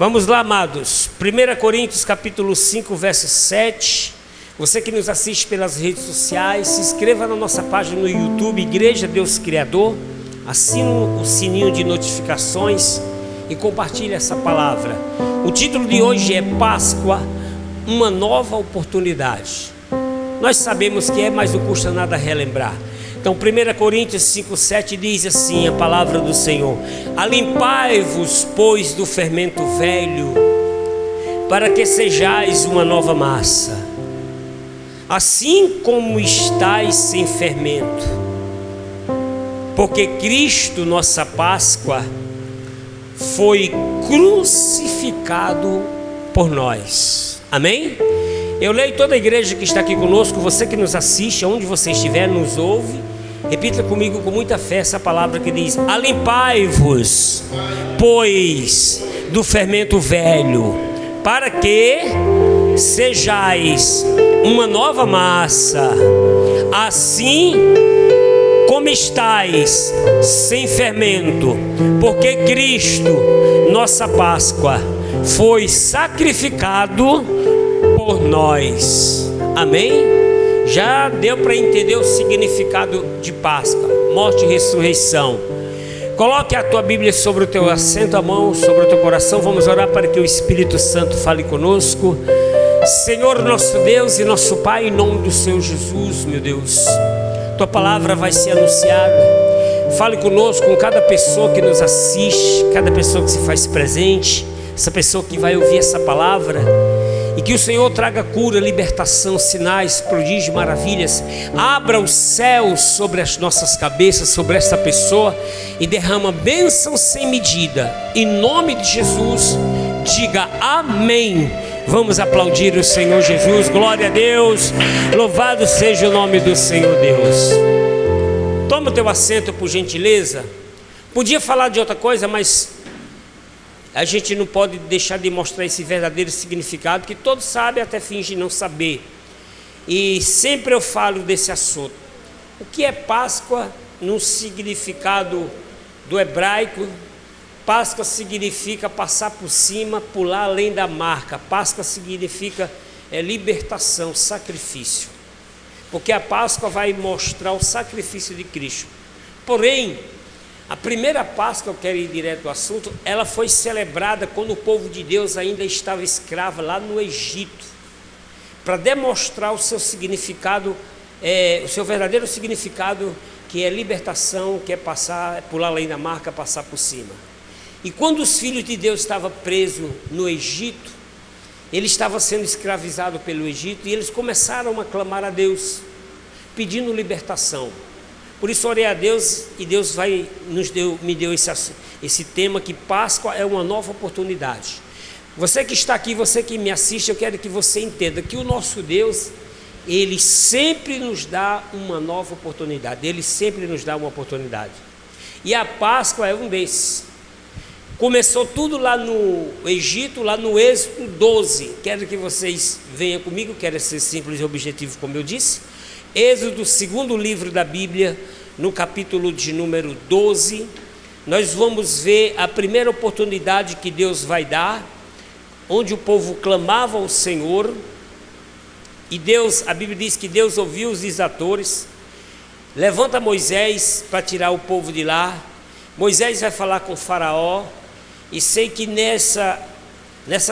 Vamos lá, amados. 1 Coríntios capítulo 5, verso 7. Você que nos assiste pelas redes sociais, se inscreva na nossa página no YouTube, Igreja Deus Criador. Assine o sininho de notificações e compartilhe essa palavra. O título de hoje é Páscoa, uma nova oportunidade. Nós sabemos que é, mas não custa nada relembrar. Então 1 Coríntios 5,7 diz assim a palavra do Senhor: alimpai-vos, pois, do fermento velho, para que sejais uma nova massa, assim como estáis sem fermento, porque Cristo, nossa Páscoa, foi crucificado por nós. Amém? Eu leio toda a igreja que está aqui conosco, você que nos assiste, onde você estiver, nos ouve. Repita comigo com muita fé essa palavra que diz: alimpai-vos, pois, do fermento velho, para que sejais uma nova massa, assim como estáis sem fermento, porque Cristo, nossa Páscoa, foi sacrificado por nós. Amém? Já deu para entender o significado de Páscoa, morte e ressurreição. Coloque a tua Bíblia sobre o teu assento, a mão sobre o teu coração. Vamos orar para que o Espírito Santo fale conosco. Senhor, nosso Deus e nosso Pai, em nome do Senhor Jesus, meu Deus, tua palavra vai ser anunciada. Fale conosco, com cada pessoa que nos assiste, cada pessoa que se faz presente, essa pessoa que vai ouvir essa palavra. E que o Senhor traga cura, libertação, sinais, prodígios, maravilhas. Abra os céus sobre as nossas cabeças, sobre esta pessoa, e derrama bênção sem medida. Em nome de Jesus, diga amém. Vamos aplaudir o Senhor Jesus. Glória a Deus. Louvado seja o nome do Senhor Deus. Toma o teu assento, por gentileza. Podia falar de outra coisa, mas a gente não pode deixar de mostrar esse verdadeiro significado, que todos sabem, até fingem não saber. E sempre eu falo desse assunto. O que é Páscoa no significado do hebraico? Páscoa significa passar por cima, pular além da marca. Páscoa significa libertação, sacrifício. Porque a Páscoa vai mostrar o sacrifício de Cristo. Porém, a primeira Páscoa, eu quero ir direto ao assunto, ela foi celebrada quando o povo de Deus ainda estava escravo lá no Egito, para demonstrar o seu significado, o seu verdadeiro significado, que é libertação, que é pular além da marca, passar por cima. E quando os filhos de Deus estavam presos no Egito, eles estavam sendo escravizados pelo Egito, e eles começaram a clamar a Deus, pedindo libertação. Por isso orei a Deus, e Deus me deu esse tema, que Páscoa é uma nova oportunidade. Você que está aqui, você que me assiste, eu quero que você entenda que o nosso Deus, Ele sempre nos dá uma nova oportunidade. Ele sempre nos dá uma oportunidade. E a Páscoa é um desses. Começou tudo lá no Egito, lá no Êxodo 12. Quero que vocês venham comigo, quero ser simples e objetivo, como eu disse. Êxodo, segundo livro da Bíblia, no capítulo de número 12, nós vamos ver a primeira oportunidade que Deus vai dar, onde o povo clamava ao Senhor, e Deus, a Bíblia diz que Deus ouviu os exatores, levanta Moisés para tirar o povo de lá. Moisés vai falar com o faraó, e sei que nessa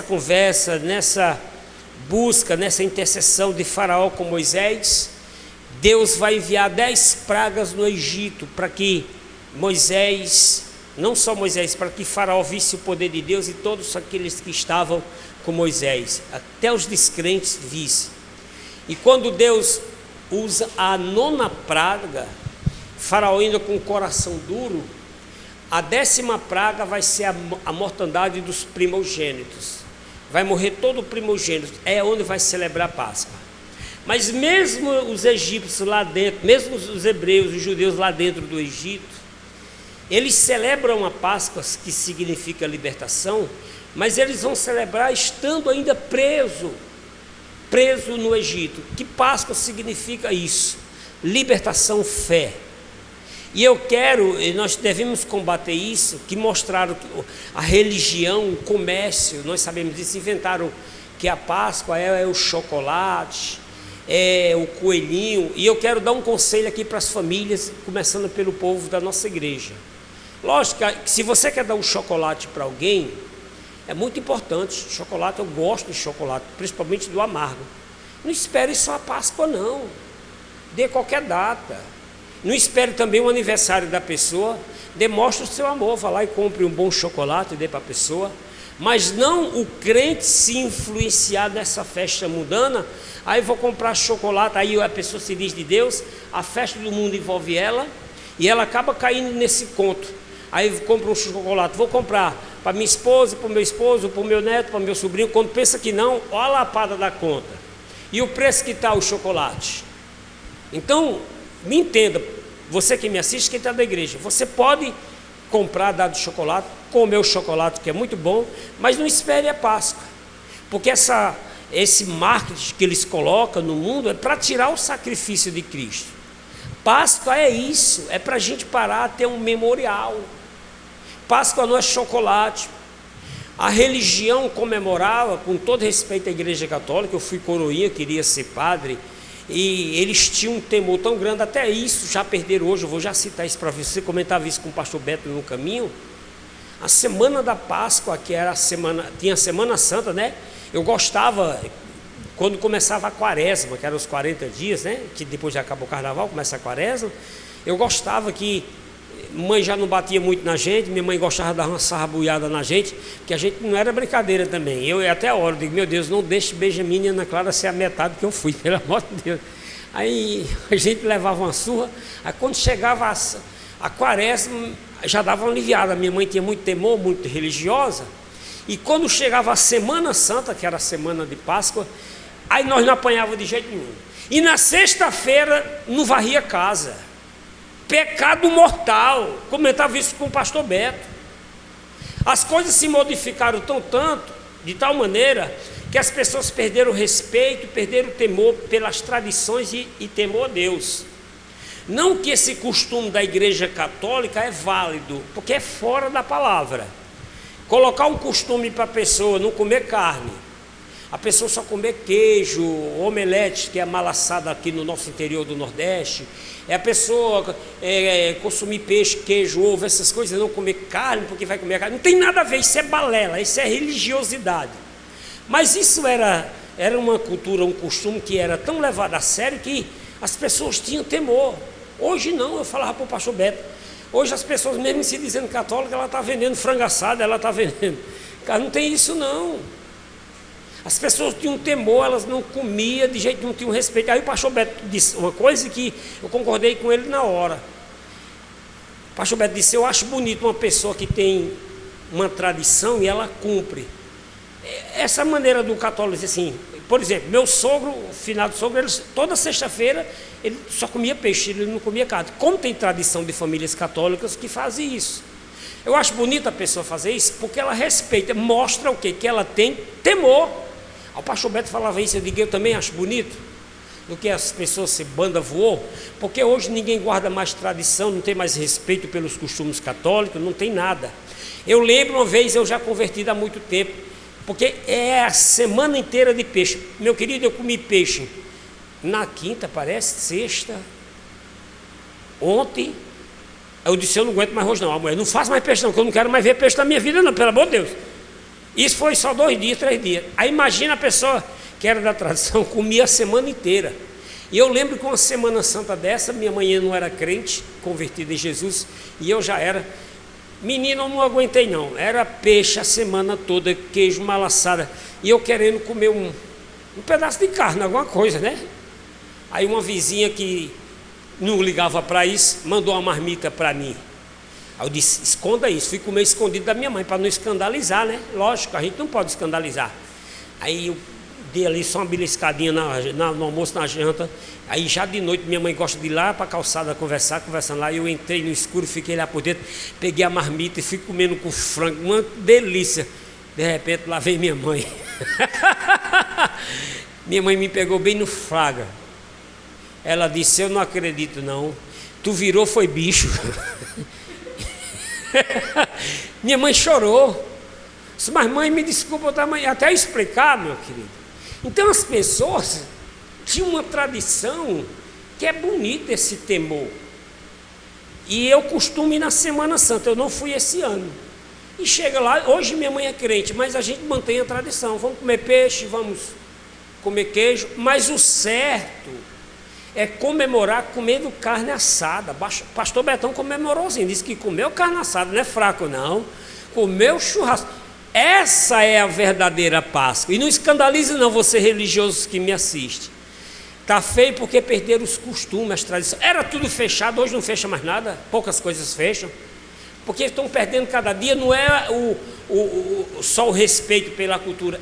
conversa, nessa busca, nessa intercessão de faraó com Moisés, Deus vai enviar 10 pragas no Egito, para que Moisés, não só Moisés, para que Faraó visse o poder de Deus, e todos aqueles que estavam com Moisés, até os descrentes vissem. E quando Deus usa a 9ª praga, Faraó ainda com o coração duro, a 10ª praga vai ser a mortandade dos primogênitos. Vai morrer todo o primogênito, é onde vai celebrar a Páscoa. Mas mesmo os egípcios lá dentro, mesmo os hebreus, os judeus lá dentro do Egito, eles celebram a Páscoa, que significa libertação, mas eles vão celebrar estando ainda preso no Egito. Que Páscoa significa isso? Libertação, fé. E nós devemos combater isso, que mostraram que a religião, o comércio, nós sabemos disso, inventaram que a Páscoa é o chocolate, é o coelhinho. E eu quero dar um conselho aqui para as famílias, começando pelo povo da nossa igreja. Lógico que se você quer dar um chocolate para alguém, é muito importante. Chocolate, eu gosto de chocolate, principalmente do amargo. Não espere só a Páscoa, não. Dê qualquer data. Não espere também o aniversário da pessoa. Demonstre o seu amor. Vá lá e compre um bom chocolate e dê para a pessoa. Mas não o crente se influenciar dessa festa mundana. Aí vou comprar chocolate. Aí a pessoa se diz de Deus. A festa do mundo envolve ela. E ela acaba caindo nesse conto. Aí compra um chocolate. Vou comprar para minha esposa, para o meu esposo, para o meu neto, para o meu sobrinho. Quando pensa que não, olha a lapada da conta. E o preço que está o chocolate. Então, me entenda, você que me assiste, quem está da igreja, você pode comprar dado chocolate, comer o chocolate que é muito bom, mas não espere a Páscoa, porque esse marketing que eles colocam no mundo é para tirar o sacrifício de Cristo. Páscoa é isso, é para a gente parar, ter um memorial. Páscoa não é chocolate. A religião comemorava, com todo respeito à igreja católica, eu fui coroinha, queria ser padre, e eles tinham um temor tão grande, até isso já perderam hoje. Eu vou já citar isso para você, comentava isso com o pastor Beto no caminho. A semana da Páscoa, que era tinha a Semana Santa, né? Eu gostava, quando começava a quaresma, que eram os 40 dias, né? Que depois já acabou o carnaval, começa a quaresma. Eu gostava que mãe já não batia muito na gente, minha mãe gostava de dar uma sarrabuiada na gente, que a gente não era brincadeira também. Eu até a hora, digo, meu Deus, não deixe Benjamin e Ana Clara ser a metade que eu fui, pelo amor de Deus. Aí a gente levava uma surra, aí quando chegava a quaresma, já dava uma aliviada. Minha mãe tinha muito temor, muito religiosa, e quando chegava a Semana Santa, que era a semana de Páscoa, aí nós não apanhávamos de jeito nenhum. E na sexta-feira não varria casa. Pecado mortal. Comentava isso com o pastor Beto. As coisas se modificaram tanto, de tal maneira, que as pessoas perderam o respeito, perderam o temor pelas tradições e temor a Deus. Não que esse costume da igreja católica é válido, porque é fora da palavra. Colocar um costume para a pessoa não comer carne, a pessoa só comer queijo, omelete, que é mal assada aqui no nosso interior do Nordeste, é a pessoa consumir peixe, queijo, ovo, essas coisas, não comer carne, porque vai comer carne. Não tem nada a ver, isso é balela, isso é religiosidade. Mas isso era uma cultura, um costume que era tão levado a sério que as pessoas tinham temor. Hoje não, eu falava para o pastor Beto, hoje as pessoas, mesmo se dizendo católica, ela está vendendo frango assado, ela está vendendo. Cara, não tem isso não. As pessoas tinham temor, elas não comiam de jeito nenhum, tinham respeito. Aí o pastor Beto disse uma coisa que eu concordei com ele na hora. O pastor Beto disse, eu acho bonito uma pessoa que tem uma tradição e ela cumpre. Essa maneira do católico, assim, por exemplo, meu sogro, o finado sogro, toda sexta-feira ele só comia peixe, ele não comia carne. Como tem tradição de famílias católicas que fazem isso. Eu acho bonito a pessoa fazer isso, porque ela respeita, mostra o quê? Que ela tem temor. O pastor Beto falava isso, eu digo, eu também acho bonito, do que as pessoas se banda voou, porque hoje ninguém guarda mais tradição, não tem mais respeito pelos costumes católicos, não tem nada. Eu lembro uma vez, eu já convertido há muito tempo, porque é a semana inteira de peixe. Meu querido, eu comi peixe na quinta, parece, sexta, ontem. Eu disse, eu não aguento mais hoje não, a mulher, não faça mais peixe não, que eu não quero mais ver peixe na minha vida não, pelo amor de Deus. Isso foi só 2 dias, 3 dias. Aí imagina a pessoa que era da tradição, comia a semana inteira. E eu lembro que uma Semana Santa dessa, minha mãe não era crente, convertida em Jesus, e eu já era. Menino, eu não aguentei não, era peixe a semana toda, queijo, malaçada, e eu querendo comer um pedaço de carne, alguma coisa, né? Aí uma vizinha que não ligava para isso, mandou uma marmita para mim. Aí eu disse, esconda isso, fui comer escondido da minha mãe, para não escandalizar, né? Lógico, a gente não pode escandalizar. Aí eu dei ali só uma beliscadinha no almoço, na janta. Aí já de noite minha mãe gosta de ir lá para a calçada conversando lá. Eu entrei no escuro, fiquei lá por dentro, peguei a marmita e fui comendo com frango, uma delícia. De repente lá veio minha mãe. Minha mãe me pegou bem no flagra. Ela disse, eu não acredito não. Tu virou foi bicho. Minha mãe chorou. Disse, mas mãe, me desculpa, até explicar, meu querido. Então as pessoas tinham uma tradição que é bonita, esse temor. E eu costumo ir na Semana Santa, eu não fui esse ano. E chega lá, hoje minha mãe é crente, mas a gente mantém a tradição. Vamos comer peixe, vamos comer queijo, mas o certo é comemorar comendo carne assada. Pastor Betão comemorou assim, disse que comeu carne assada, não é fraco não, comeu churrasco. Essa é a verdadeira Páscoa. E não escandalize não você religioso que me assiste. Está feio porque perderam os costumes, as tradições. Era tudo fechado, hoje não fecha mais nada, poucas coisas fecham. Porque estão perdendo cada dia, não é só o respeito pela cultura,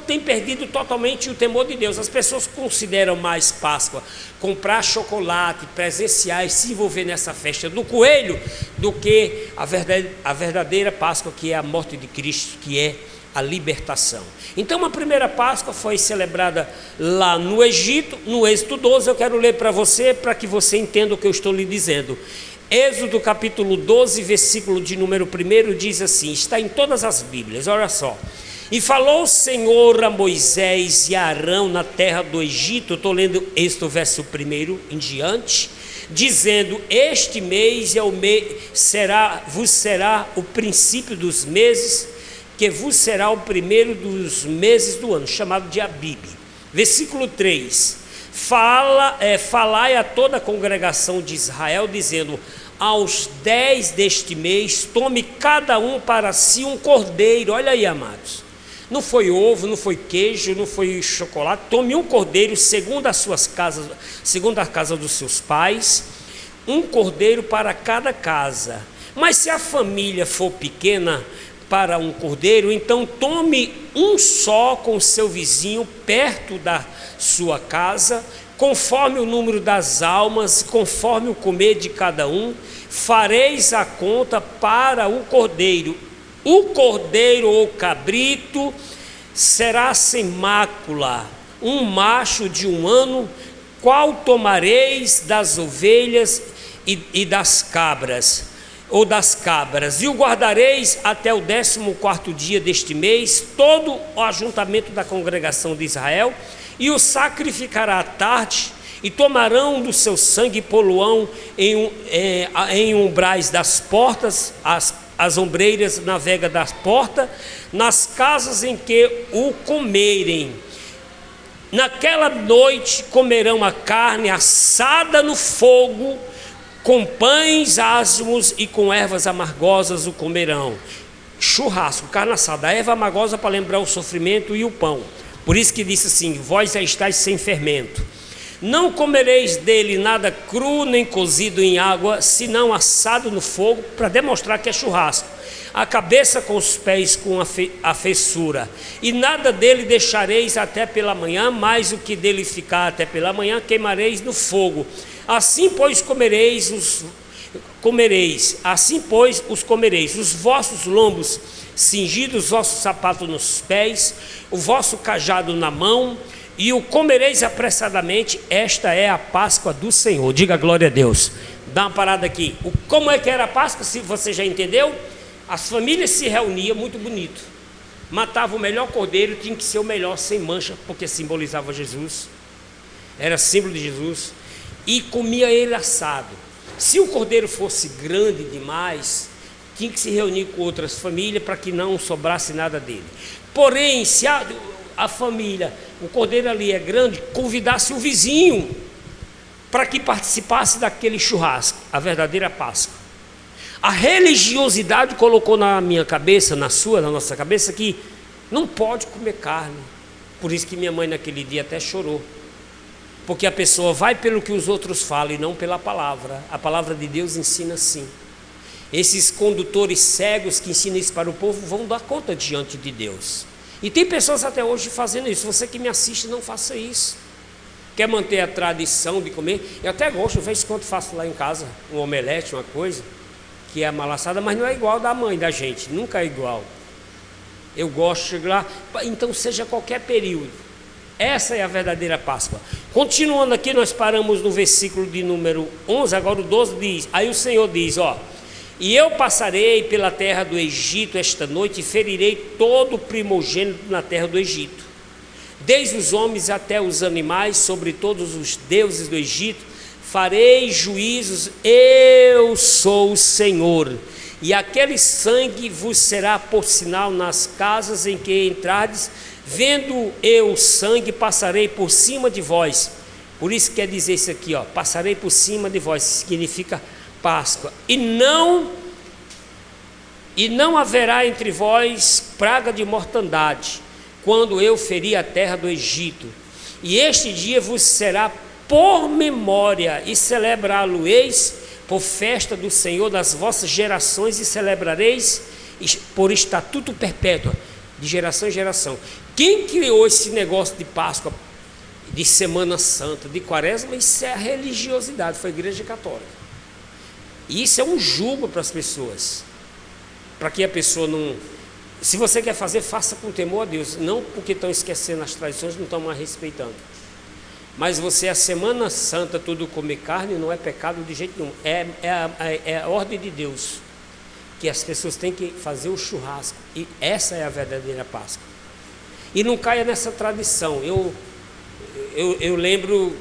tem perdido totalmente o temor de Deus. As pessoas consideram mais Páscoa comprar chocolate, presenciar e se envolver nessa festa do coelho, do que a verdadeira Páscoa, que é a morte de Cristo, que é a libertação. Então a primeira Páscoa foi celebrada lá no Egito, no Êxodo 12, eu quero ler para você, para que você entenda o que eu estou lhe dizendo. Êxodo capítulo 12, versículo de número 1 diz assim, está em todas as Bíblias, olha só. E falou o Senhor a Moisés e a Arão na terra do Egito, eu estou lendo Êxodo verso 1 em diante, dizendo, este mês vos será o princípio dos meses, que vos será o primeiro dos meses do ano, chamado de Abibe. Versículo 3, falai a toda a congregação de Israel, dizendo, aos 10 deste mês, tome cada um para si um cordeiro. Olha aí, amados, não foi ovo, não foi queijo, não foi chocolate, tome um cordeiro segundo as suas casas, segundo a casa dos seus pais, um cordeiro para cada casa. Mas se a família for pequena para um cordeiro, então tome um só com o seu vizinho perto da sua casa, conforme o número das almas, conforme o comer de cada um, fareis a conta para o cordeiro ou cabrito será sem mácula, um macho de 1 ano, qual tomareis das ovelhas e das cabras, e o guardareis até o 14º dia deste mês, todo o ajuntamento da congregação de Israel, e o sacrificará à tarde, e tomarão do seu sangue e poluão em umbrais das portas, as ombreiras na vega das portas, nas casas em que o comerem. Naquela noite comerão a carne assada no fogo, com pães asmos e com ervas amargosas o comerão. Churrasco, carne assada, a erva amargosa para lembrar o sofrimento e o pão. Por isso que disse assim, vós já estáis sem fermento. Não comereis dele nada cru, nem cozido em água, senão assado no fogo, para demonstrar que é churrasco. A cabeça com os pés com a fessura. E nada dele deixareis até pela manhã, mas o que dele ficar até pela manhã, queimareis no fogo. Assim, pois, os comereis, os vossos lombos cingidos, os vossos sapatos nos pés, o vosso cajado na mão, e o comereis apressadamente. Esta é a Páscoa do Senhor. Diga glória a Deus. Dá uma parada aqui. Como é que era a Páscoa? Se você já entendeu, as famílias se reuniam, muito bonito, matava o melhor cordeiro, tinha que ser o melhor, sem mancha, porque simbolizava Jesus, era símbolo de Jesus, e comia ele assado. Se o cordeiro fosse grande demais, tinha que se reunir com outras famílias para que não sobrasse nada dele. Porém, se a família, o cordeiro ali é grande, convidasse o vizinho para que participasse daquele churrasco, a verdadeira Páscoa. A religiosidade colocou na minha cabeça, na nossa cabeça, que não pode comer carne. Por isso que minha mãe naquele dia até chorou, porque a pessoa vai pelo que os outros falam e não pela palavra. A palavra de Deus ensina assim. Esses condutores cegos que ensinam isso para o povo vão dar conta diante de Deus. E tem pessoas até hoje fazendo isso. Você que me assiste, não faça isso. Quer manter a tradição de comer? Eu até gosto, de vez em quando faço lá em casa um omelete, uma coisa que é amalaçada, mas não é igual da mãe da gente, nunca é igual. Eu gosto de chegar lá, então seja qualquer período, Essa é a verdadeira Páscoa. Continuando aqui, nós paramos no versículo de número 11, agora o 12 diz, aí o Senhor diz, ó: e eu passarei pela terra do Egito esta noite e ferirei todo o primogênito na terra do Egito, desde os homens até os animais, sobre todos os deuses do Egito, farei juízos, eu sou o Senhor. E aquele sangue vos será por sinal nas casas em que entrardes, vendo eu o sangue, passarei por cima de vós. Por isso quer dizer isso aqui, ó, passarei por cima de vós, significa Páscoa. E não haverá entre vós praga de mortandade, quando eu ferir a terra do Egito. E este dia vos será por memória, e celebrá-lo-eis por festa do Senhor das vossas gerações, e celebrareis por estatuto perpétuo, de geração em geração. Quem criou esse negócio de Páscoa, de Semana Santa, de Quaresma? Isso é a religiosidade, foi a Igreja Católica. E isso é um jugo para as pessoas, para que a pessoa não... Se você quer fazer, faça com temor a Deus, não porque estão esquecendo as tradições, não estão mais respeitando. Mas você, a Semana Santa, tudo comer carne, não é pecado de jeito nenhum. É a ordem de Deus, que as pessoas têm que fazer o churrasco. E essa é a verdadeira Páscoa. E não caia nessa tradição. Eu lembro,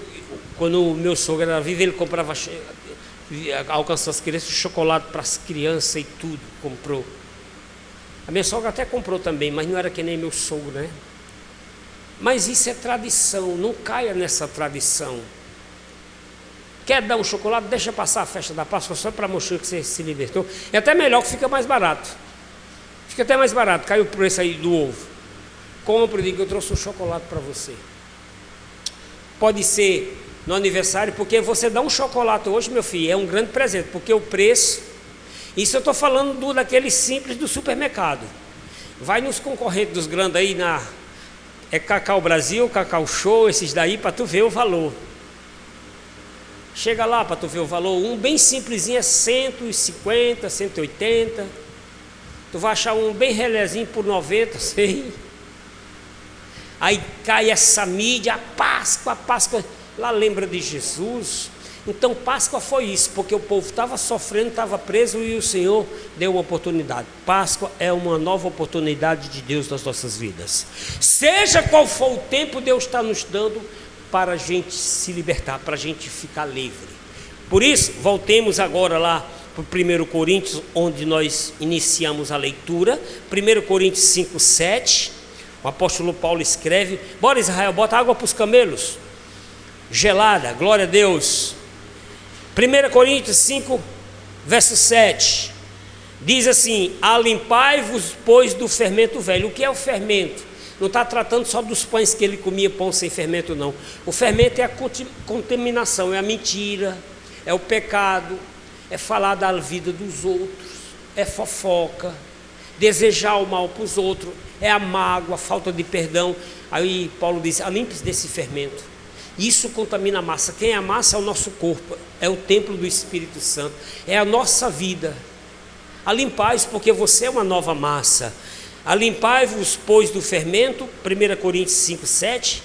quando o meu sogro era vivo, ele comprava, alcançou as crianças, chocolate para as crianças e tudo, comprou. A minha sogra até comprou também, mas não era que nem meu sogro, né? Mas isso é tradição, não caia nessa tradição. Quer dar um chocolate? Deixa passar a festa da Páscoa só para mostrar que você se libertou. É até melhor, que fica mais barato. Fica até mais barato, cai o preço aí do ovo. Compre e diga: eu trouxe um chocolate para você. Pode ser no aniversário, porque você dá um chocolate hoje, meu filho, é um grande presente, porque o preço... Isso eu estou falando daquele simples do supermercado. Vai nos concorrentes dos grandes aí, é Cacau Brasil, Cacau Show, esses daí, para tu ver o valor. Chega lá para tu ver o valor. Um bem simplesinho é 150, 180. Tu vai achar um bem relezinho por 90, sei. Aí cai essa mídia, a Páscoa. Lá lembra de Jesus. Então Páscoa foi isso, porque o povo estava sofrendo, estava preso, e o Senhor deu uma oportunidade. Páscoa é uma nova oportunidade de Deus nas nossas vidas. Seja qual for o tempo, Deus está nos dando para a gente se libertar, para a gente ficar livre. Por isso, voltemos agora lá para o 1 Coríntios, onde nós iniciamos a leitura. 1 Coríntios 5, 7. O apóstolo Paulo escreve: bora Israel, bota água para os camelos. Gelada, glória a Deus. 1 Coríntios 5, verso 7, diz assim: alimpai-vos, pois, do fermento velho. O que é o fermento? Não está tratando só dos pães que ele comia, pão sem fermento, não. O fermento é a contaminação, é a mentira, é o pecado, é falar da vida dos outros, é fofoca, desejar o mal para os outros, é a mágoa, a falta de perdão. Aí Paulo diz: alimpe-se desse fermento. Isso contamina a massa. Quem é a massa é o nosso corpo, é o templo do Espírito Santo, é a nossa vida. Alimpai-vos, porque você é uma nova massa. Alimpai-vos, pois, do fermento, 1 Coríntios 5, 7,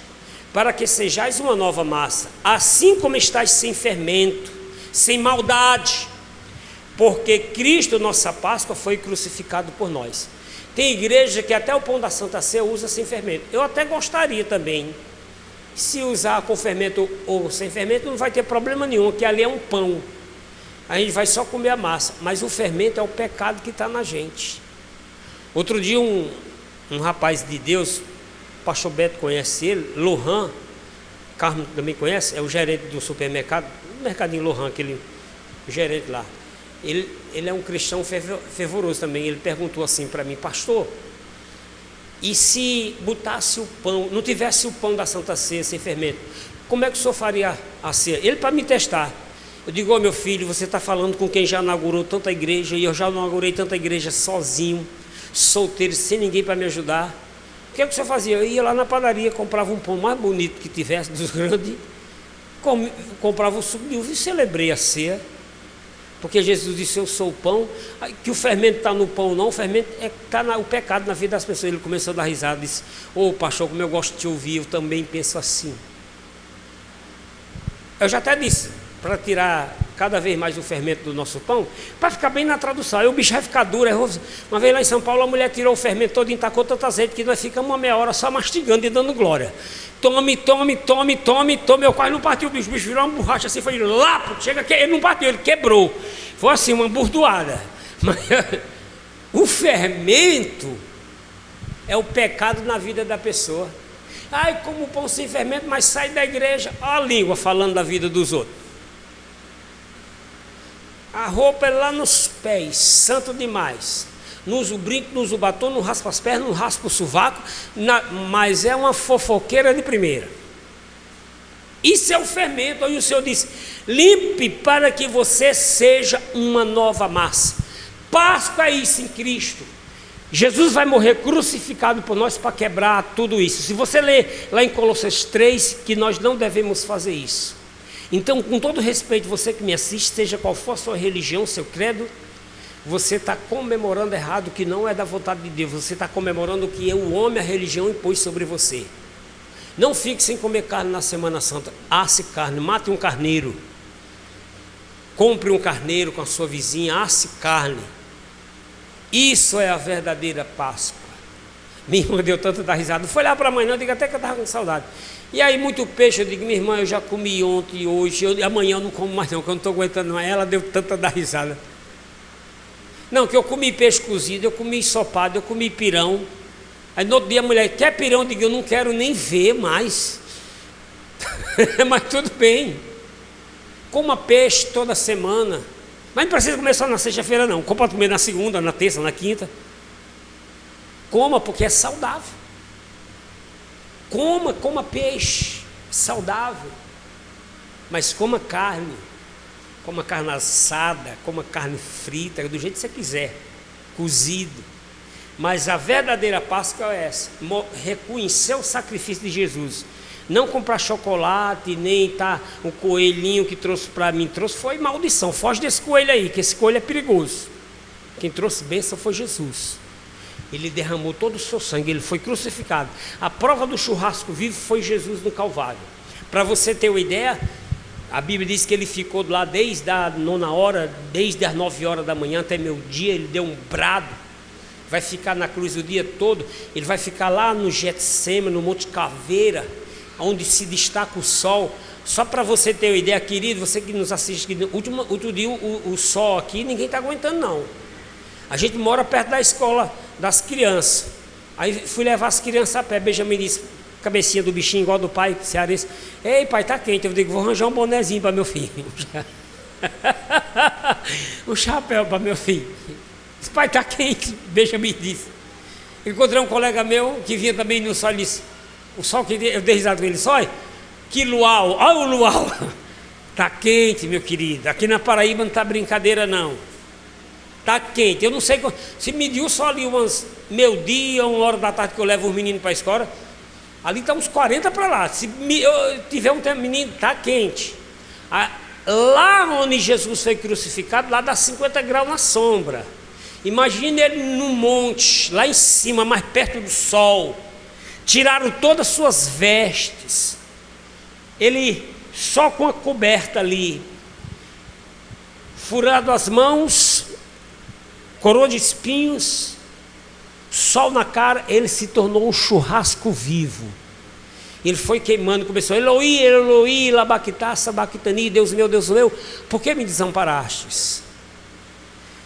para que sejais uma nova massa, assim como estáis sem fermento, sem maldade, porque Cristo, nossa Páscoa, foi crucificado por nós. Tem igreja que até o pão da Santa Ceia usa sem fermento. Eu até gostaria também. Se usar com fermento ou sem fermento, não vai ter problema nenhum, que ali é um pão. A gente vai só comer a massa. Mas o fermento é o pecado que está na gente. Outro dia um rapaz de Deus, o pastor Beto conhece ele, Lohan, Carmo também conhece, é o gerente do supermercado, o mercadinho Lohan, aquele gerente lá. Ele é um cristão fervoroso também. Ele perguntou assim para mim: pastor, e se botasse o pão, não tivesse o pão da Santa Ceia sem fermento, como é que o senhor faria a ceia? Ele, para me testar. Eu digo: meu filho, você está falando com quem já inaugurou tanta igreja, e eu já inaugurei tanta igreja sozinho, solteiro, sem ninguém para me ajudar. O que é que o senhor fazia? Eu ia lá na padaria, comprava um pão mais bonito que tivesse, dos grandes, comprava o suco de uva e celebrei a ceia. Porque Jesus disse: eu sou o pão. Que o fermento está no pão, não. O fermento está o pecado na vida das pessoas. Ele começou a dar risada e disse: ô pastor, como eu gosto de te ouvir, eu também penso assim. Eu já até disse, para tirar cada vez mais o fermento do nosso pão, para ficar bem na tradução. Aí o bicho vai ficar duro. Uma vez lá em São Paulo, a mulher tirou o fermento todo e tacou tanto azeite que nós ficamos uma meia hora só mastigando e dando glória. Tome. Eu quase não partiu o bicho virou uma borracha assim, foi lá, chega que ele não partiu, ele quebrou. Foi assim, uma burdoada. Mas o fermento é o pecado na vida da pessoa. Ai, como o pão sem fermento, mas sai da igreja. Olha a língua falando da vida dos outros. A roupa é lá nos pés, santo demais. Não usa o brinco, não usa o batom, não raspa as pernas, não raspa o sovaco, mas é uma fofoqueira de primeira. Isso é o fermento. Aí o Senhor disse: limpe para que você seja uma nova massa. Páscoa é isso em Cristo. Jesus vai morrer crucificado por nós para quebrar tudo isso. Se você ler lá em Colossenses 3, que nós não devemos fazer isso. Então, com todo respeito, você que me assiste, seja qual for a sua religião, seu credo, você está comemorando errado o que não é da vontade de Deus. Você está comemorando o que o homem, a religião, impôs sobre você. Não fique sem comer carne na Semana Santa. Asse carne, mate um carneiro. Compre um carneiro com a sua vizinha, asse carne. Isso é a verdadeira Páscoa. Minha irmã deu tanta da risada. Não foi lá para a mãe, não, eu digo até que eu estava com saudade. E aí, muito peixe, eu digo: minha irmã, eu já comi ontem e hoje, amanhã eu não como mais não, que eu não estou aguentando mais. Ela deu tanta da risada. Não, que eu comi peixe cozido, eu comi ensopado, eu comi pirão. Aí no outro dia a mulher: quer pirão? Eu digo: eu não quero nem ver mais. Mas tudo bem. Coma peixe toda semana. Mas não precisa comer só na sexta-feira não. Pode comer na segunda, na terça, na quinta. Coma, porque é saudável. Coma peixe, saudável. Mas coma carne. Coma carne assada, coma carne frita, do jeito que você quiser, cozido. Mas a verdadeira Páscoa é essa: reconhecer o sacrifício de Jesus. Não comprar chocolate, nem o coelhinho que trouxe para mim. Foi maldição. Foge desse coelho aí, que esse coelho é perigoso. Quem trouxe bênção foi Jesus. Ele derramou todo o seu sangue, ele foi crucificado. A prova do churrasco vivo foi Jesus no Calvário. Para você ter uma ideia, a Bíblia diz que ele ficou lá desde a 9h, desde as 9 horas da manhã até meio-dia. Ele deu um brado. Vai ficar na cruz o dia todo. Ele vai ficar lá no Getsêmani, no Monte Caveira, onde se destaca o sol. Só para você ter uma ideia, querido, você que nos assiste, outro dia o sol aqui, ninguém está aguentando não. A gente mora perto da escola das crianças. Aí fui levar as crianças a pé. Benjamin disse, cabecinha do bichinho igual do pai cearense: ei pai, tá quente. Eu digo: vou arranjar um bonezinho para meu filho. O chapéu para meu filho. Esse pai, tá quente. Benjamin disse. Encontrei um colega meu que vinha também no sol e disse: o sol que eu dei risada com ele: só que luau, olha o luau. Tá quente, meu querido. Aqui na Paraíba não tá brincadeira não. Tá quente. Eu não sei se mediu só ali umas meio-dia, 1h da tarde que eu levo os meninos para a escola. Ali está uns 40 para lá. Se eu tiver um menino, tá quente. Lá onde Jesus foi crucificado, lá dá 50 graus na sombra. Imagine ele num monte, lá em cima, mais perto do sol. Tiraram todas as suas vestes. Ele só com a coberta ali. Furado as mãos, coroa de espinhos, sol na cara. Ele se tornou um churrasco vivo. Ele foi queimando, começou: Eloi, Eloi, labactá, sabactani, Deus meu, por que me desamparastes?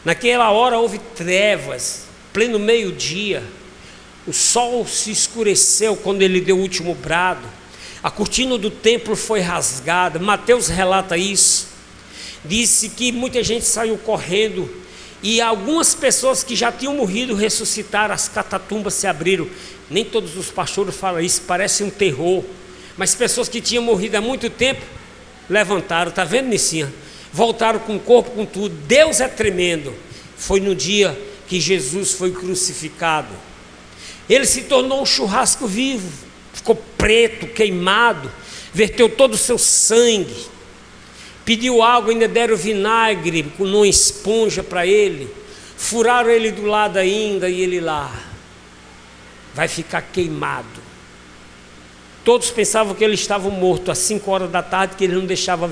Naquela hora houve trevas, pleno meio-dia. O sol se escureceu quando ele deu o último brado. A cortina do templo foi rasgada. Mateus relata isso. Disse que muita gente saiu correndo e algumas pessoas que já tinham morrido ressuscitaram. As catatumbas se abriram. Nem todos os pastores falam isso, parece um terror. Mas pessoas que tinham morrido há muito tempo levantaram. Está vendo, Nissinha? Voltaram com o corpo, com tudo. Deus é tremendo. Foi no dia que Jesus foi crucificado. Ele se tornou um churrasco vivo. Ficou preto, queimado. Verteu todo o seu sangue. Pediu água, ainda deram vinagre numa esponja para ele. Furaram ele do lado ainda e ele lá vai ficar queimado. Todos pensavam que ele estava morto às 5 horas da tarde, que ele não deixava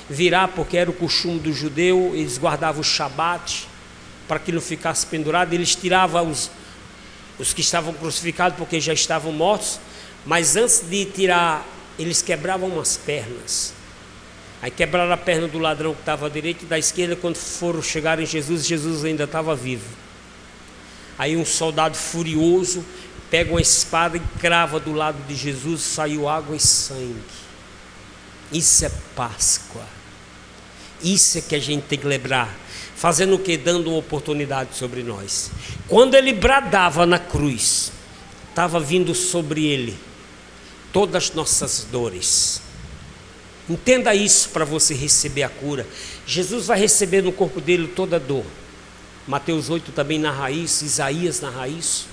virar, porque era o costume do judeu. Eles guardavam o Shabat para que não ficasse pendurado. Eles tiravam os que estavam crucificados porque já estavam mortos, mas antes de tirar, eles quebravam umas pernas. Aí quebraram a perna do ladrão que estava à direita e da esquerda. Quando foram chegar em Jesus, Jesus ainda estava vivo. Aí um soldado furioso pega uma espada e crava do lado de Jesus, saiu água e sangue. Isso é Páscoa. Isso é que a gente tem que lembrar. Fazendo o que? Dando uma oportunidade sobre nós. Quando ele bradava na cruz, estava vindo sobre ele todas as nossas dores. Entenda isso para você receber a cura. Jesus vai receber no corpo dele toda a dor. Mateus 8 também narra isso, Isaías narra isso.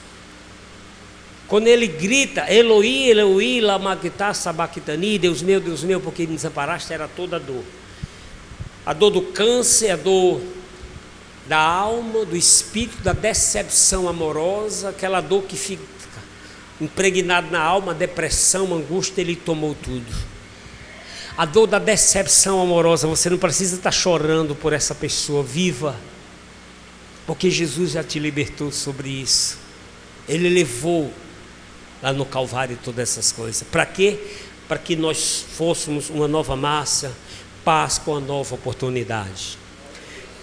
Quando ele grita, Eloi, Eloi, lama sabachthani, Deus meu, porque me desamparaste, era toda a dor. A dor do câncer, a dor da alma, do espírito, da decepção amorosa, aquela dor que fica impregnada na alma, depressão, angústia, ele tomou tudo. A dor da decepção amorosa, você não precisa estar chorando por essa pessoa, viva, porque Jesus já te libertou sobre isso. Ele levou lá no Calvário todas essas coisas. Para quê? Para que nós fôssemos uma nova massa, paz com uma nova oportunidade.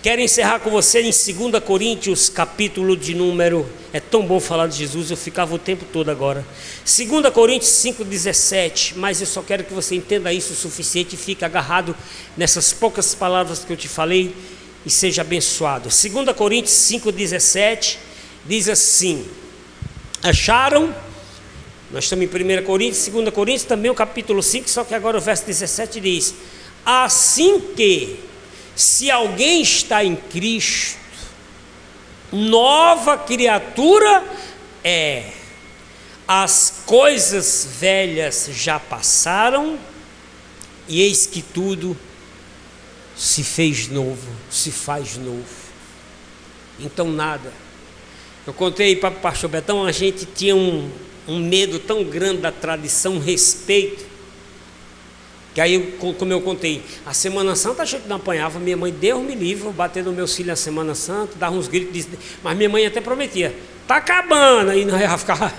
Quero encerrar com você em 2 Coríntios, capítulo de número... É tão bom falar de Jesus, eu ficava o tempo todo agora. 2 Coríntios 5,17. Mas eu só quero que você entenda isso o suficiente e fique agarrado nessas poucas palavras que eu te falei e seja abençoado. 2 Coríntios 5,17 diz assim: acharam? Nós estamos em 1 Coríntios, 2 Coríntios também o capítulo 5, só que agora o verso 17 diz: assim que, se alguém está em Cristo, nova criatura é. As coisas velhas já passaram e eis que tudo se fez novo, se faz novo. Então nada. Eu contei para o pastor Betão, a gente tinha um medo tão grande da tradição, um respeito, que aí, como eu contei, a Semana Santa a gente não apanhava. Minha mãe, Deus me livre, eu bater nos meus filhos na Semana Santa, dava uns gritos, mas minha mãe até prometia, tá acabando, aí não ia ficar.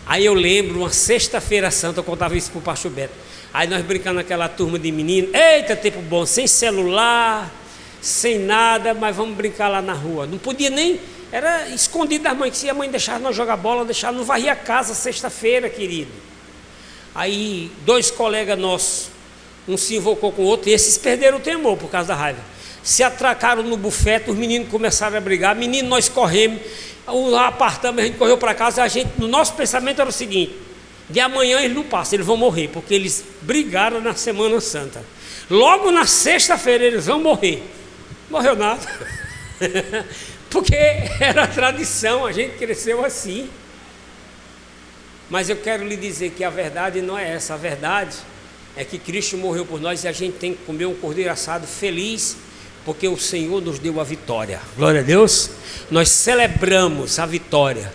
Aí eu lembro, uma sexta-feira santa, eu contava isso para o pastor Beto, aí nós brincando naquela turma de meninos, eita, tempo bom, sem celular, sem nada, mas vamos brincar lá na rua. Não podia nem, era escondido das mães, que se a mãe deixava nós jogar bola, deixava, não varria a casa sexta-feira, querido. Aí 2 colegas nossos, um se invocou com o outro, e esses perderam o temor por causa da raiva. Se atracaram no bufete, os meninos começaram a brigar. Menino, nós corremos, apartamos, a gente correu para casa. A gente, no nosso pensamento era o seguinte: de amanhã eles não passam, eles vão morrer, porque eles brigaram na Semana Santa. Logo na sexta-feira eles vão morrer. Morreu nada, porque era a tradição, a gente cresceu assim. Mas eu quero lhe dizer que a verdade não é essa. A verdade é que Cristo morreu por nós e a gente tem que comer um cordeiro assado feliz, porque o Senhor nos deu a vitória. Glória a Deus. Nós celebramos a vitória.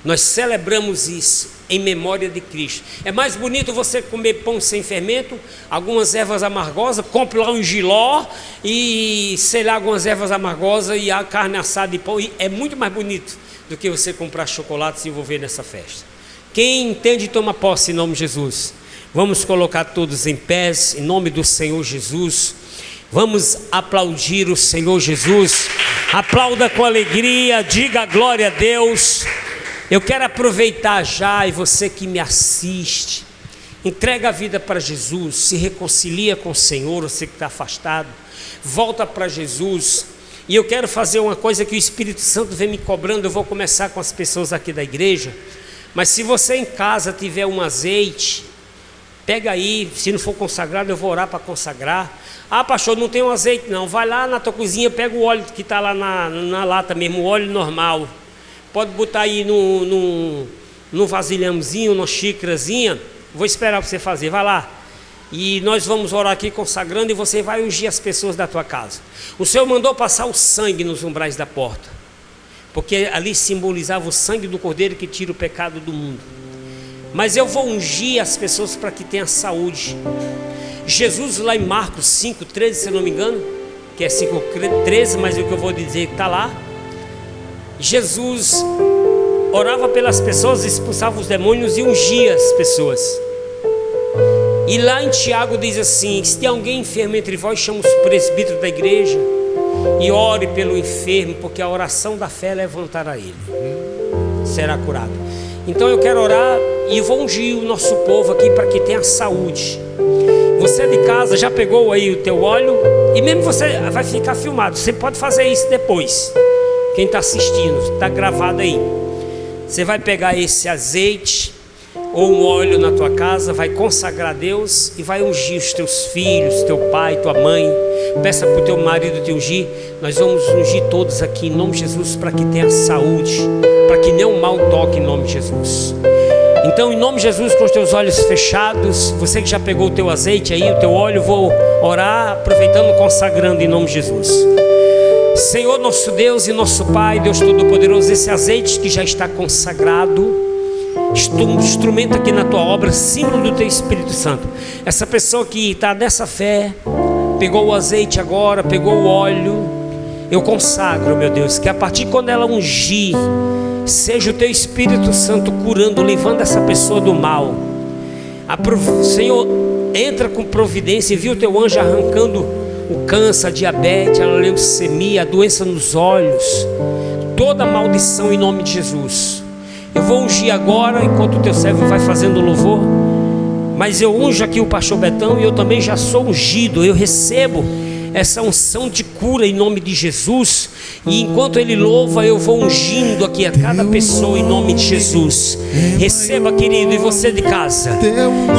Nós celebramos isso em memória de Cristo. É mais bonito você comer pão sem fermento, algumas ervas amargosas, compre lá um jiló e, sei lá, algumas ervas amargosas e a carne assada e pão. E é muito mais bonito do que você comprar chocolate e se envolver nessa festa. Quem entende, toma posse em nome de Jesus. Vamos colocar todos em pés, em nome do Senhor Jesus. Vamos aplaudir o Senhor Jesus. Aplauda com alegria, diga glória a Deus. Eu quero aproveitar já, e você que me assiste, entrega a vida para Jesus, se reconcilia com o Senhor, você que está afastado, volta para Jesus. E eu quero fazer uma coisa que o Espírito Santo vem me cobrando. Eu vou começar com as pessoas aqui da igreja. Mas se você em casa tiver um azeite, pega aí, se não for consagrado, eu vou orar para consagrar. Ah, pastor, não tem um azeite não, vai lá na tua cozinha, pega o óleo que está lá na lata mesmo, o óleo normal. Pode botar aí no vasilhãozinho, numa xícarazinha, vou esperar você fazer, vai lá. E nós vamos orar aqui consagrando, e você vai ungir as pessoas da tua casa. O Senhor mandou passar o sangue nos umbrais da porta, porque ali simbolizava o sangue do Cordeiro que tira o pecado do mundo. Mas eu vou ungir as pessoas para que tenham saúde. Jesus, lá em Marcos 5,13, se eu não me engano, que é 5,13, mas o que eu vou dizer está lá. Jesus orava pelas pessoas, expulsava os demônios e ungia as pessoas. E lá em Tiago diz assim: se tem alguém enfermo entre vós, chama os presbíteros da igreja e ore pelo enfermo, porque a oração da fé levantará ele, será curado. Então eu quero orar e vou ungir o nosso povo aqui para que tenha saúde. Você de casa já pegou aí o teu óleo, e mesmo você vai ficar filmado, você pode fazer isso depois. Quem está assistindo, está gravado aí. Você vai pegar esse azeite ou um óleo na tua casa, vai consagrar a Deus e vai ungir os teus filhos, teu pai, tua mãe. Peça para o teu marido te ungir. Nós vamos ungir todos aqui em nome de Jesus, para que tenha saúde, para que nenhum mal toque em nome de Jesus. Então, em nome de Jesus, com os teus olhos fechados, você que já pegou o teu azeite aí, o teu óleo, vou orar, aproveitando, consagrando em nome de Jesus. Senhor, nosso Deus e nosso Pai, Deus Todo-Poderoso, esse azeite que já está consagrado, instrumento aqui na tua obra, símbolo do teu Espírito Santo. Essa pessoa que está nessa fé, pegou o azeite agora, pegou o óleo, eu consagro, meu Deus, que a partir quando ela ungir, seja o teu Espírito Santo curando, levando essa pessoa do mal. Senhor, entra com providência, envia o teu anjo arrancando o câncer, a diabetes, a leucemia, a doença nos olhos, toda maldição em nome de Jesus. Eu vou ungir agora, enquanto o teu servo vai fazendo louvor, mas eu unjo aqui o pastor Betão, e eu também já sou ungido, eu recebo essa unção de cura em nome de Jesus. E enquanto ele louva, eu vou ungindo aqui a cada pessoa em nome de Jesus. Receba, querido, e você de casa,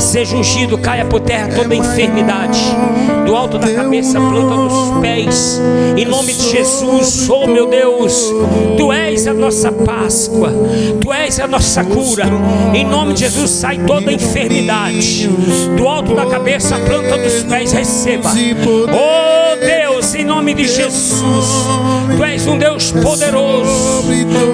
seja ungido, caia por terra toda enfermidade, do alto da cabeça, planta dos pés, em nome de Jesus. Oh meu Deus, tu és a nossa Páscoa, tu és a nossa cura. Em nome de Jesus, sai toda enfermidade, do alto da cabeça, planta dos pés. Receba, oh Deus, em nome de Jesus. Tu és um Deus poderoso.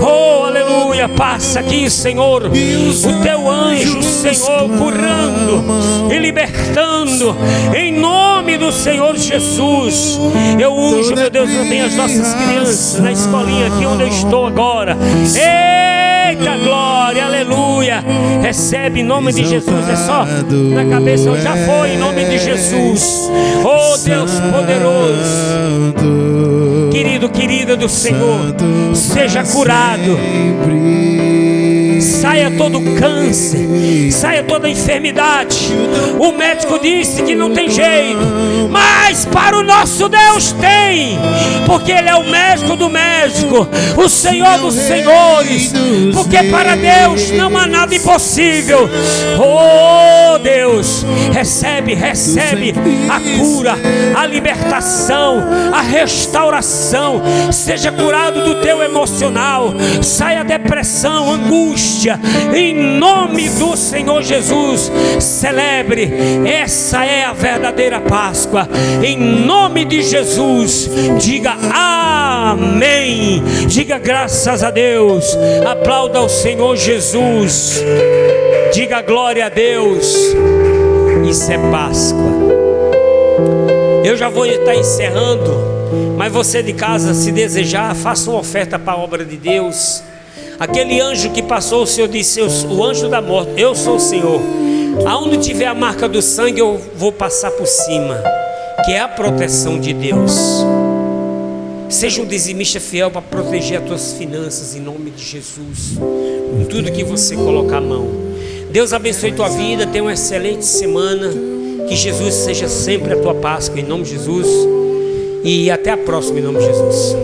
Oh, aleluia. Passa aqui, Senhor, o teu anjo, Senhor, curando e libertando, em nome do Senhor Jesus. Eu unjo, meu Deus, também as nossas crianças na escolinha aqui onde eu estou agora. Eita glória, aleluia. Recebe em nome de Jesus. É só na cabeça, já foi em nome de Jesus. Oh Deus poderoso, querido, querida do Senhor, seja curado. Saia todo câncer, saia toda enfermidade. O médico disse que não tem jeito, mas para o nosso Deus tem, porque Ele é o médico do médico, o Senhor dos senhores, porque para Deus não há nada impossível. Oh Deus, recebe a cura, a libertação, a restauração. Seja curado do teu emocional, saia a depressão, angústia, em nome do Senhor Jesus. Celebre, essa é a verdadeira Páscoa, em nome de Jesus. Diga amém, diga graças a Deus, aplauda ao Senhor Jesus, diga glória a Deus. Isso é Páscoa. Eu já vou estar encerrando, mas você de casa, se desejar, faça uma oferta para a obra de Deus. Aquele anjo que passou, o Senhor disse, o anjo da morte, eu sou o Senhor. Aonde tiver a marca do sangue, eu vou passar por cima, que é a proteção de Deus. Seja um dizimista fiel para proteger as tuas finanças em nome de Jesus, com tudo que você colocar a mão. Deus abençoe tua vida, tenha uma excelente semana, que Jesus seja sempre a tua Páscoa em nome de Jesus, e até a próxima em nome de Jesus.